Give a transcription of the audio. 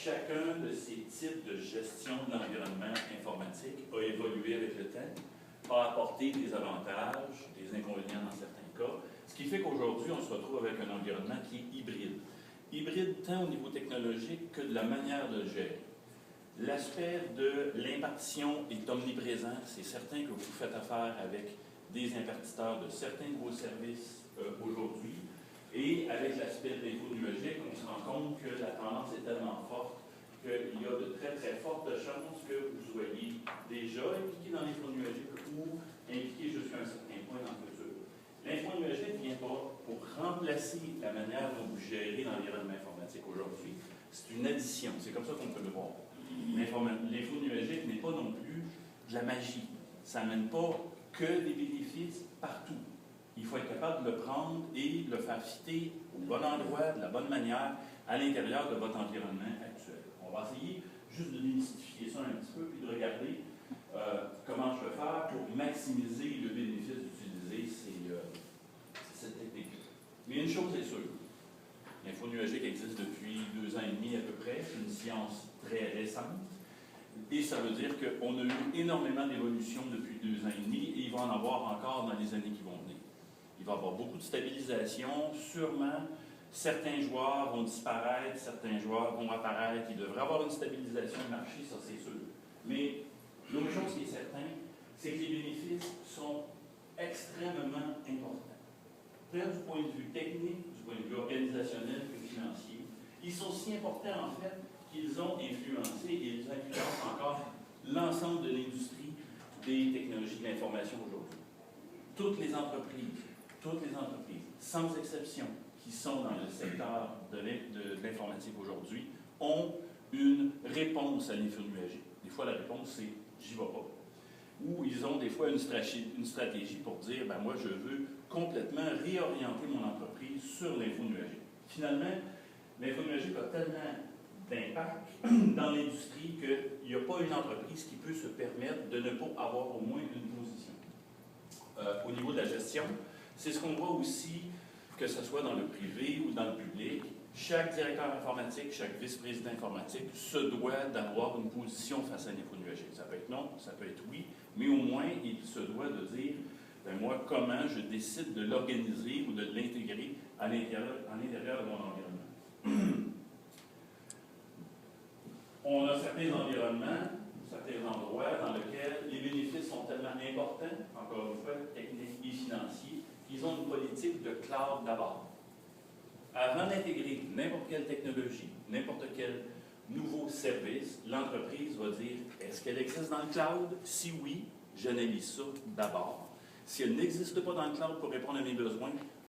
chacun de ces types de gestion de l'environnement informatique a évolué avec le temps, a apporté des avantages, des inconvénients dans certains cas, ce qui fait qu'aujourd'hui, on se retrouve avec un environnement qui est hybride. Hybride tant au niveau technologique que de la manière de le gérer. L'aspect de l'impartition est omniprésent. C'est certain que vous faites affaire avec des impartiteurs de certains de vos services aujourd'hui. Et avec l'aspect de l'info numérique, on se rend compte que la tendance est tellement forte qu'il y a de très très fortes chances que vous soyez déjà impliqué dans l'info numérique ou impliqué jusqu'à un certain point dans le futur. L'info numérique ne vient pas pour remplacer la manière dont vous gérez l'environnement informatique aujourd'hui. C'est une addition. C'est comme ça qu'on peut le voir. L'info numérique n'est pas non plus de la magie. Ça n'amène pas que des bénéfices partout. Il faut être capable de le prendre et de le faire fitter au bon endroit, de la bonne manière, à l'intérieur de votre environnement actuel. On va essayer juste de démystifier ça un petit peu puis de regarder comment je peux faire pour maximiser le bénéfice d'utiliser cette technique. Mais une chose est sûre, l'info numérique existe depuis 2 ans et demi à peu près, c'est une science très récente. Et ça veut dire qu'on a eu énormément d'évolution depuis 2 ans et demi et il va en avoir encore dans les années qui vont venir. Il va y avoir beaucoup de stabilisation, sûrement. Certains joueurs vont disparaître, certains joueurs vont apparaître. Il devrait y avoir une stabilisation du marché, ça c'est sûr. Mais l'autre chose qui est certaine, c'est que les bénéfices sont extrêmement importants. Tant du point de vue technique, du point de vue organisationnel que financier. Ils sont si importants en fait qu'ils ont influencé et ils influencent encore l'ensemble de l'industrie des technologies de l'information aujourd'hui. Toutes les entreprises, sans exception, qui sont dans le secteur de l'informatique aujourd'hui, ont une réponse à l'info numérique. Des fois, la réponse, c'est « j'y vais pas ». Ou ils ont des fois une stratégie pour dire « moi, je veux complètement réorienter mon entreprise sur l'info numérique ». Finalement, l'info numérique a tellement d'impact dans l'industrie qu'il n'y a pas une entreprise qui peut se permettre de ne pas avoir au moins une position. Au niveau de la gestion, c'est ce qu'on voit aussi, que ce soit dans le privé ou dans le public. Chaque directeur informatique, chaque vice-président informatique se doit d'avoir une position face à l'info numérique. Ça peut être non, ça peut être oui, mais au moins, il se doit de dire, moi, comment je décide de l'organiser ou de l'intégrer à l'intérieur de mon environnement. On a certains environnements, certains endroits dans lesquels les bénéfices sont tellement importants, encore une fois, techniques et financiers, qu'ils ont une politique de cloud d'abord. Avant d'intégrer n'importe quelle technologie, n'importe quel nouveau service, l'entreprise va dire, est-ce qu'elle existe dans le cloud? Si oui, j'analyse ça d'abord. Si elle n'existe pas dans le cloud pour répondre à mes besoins,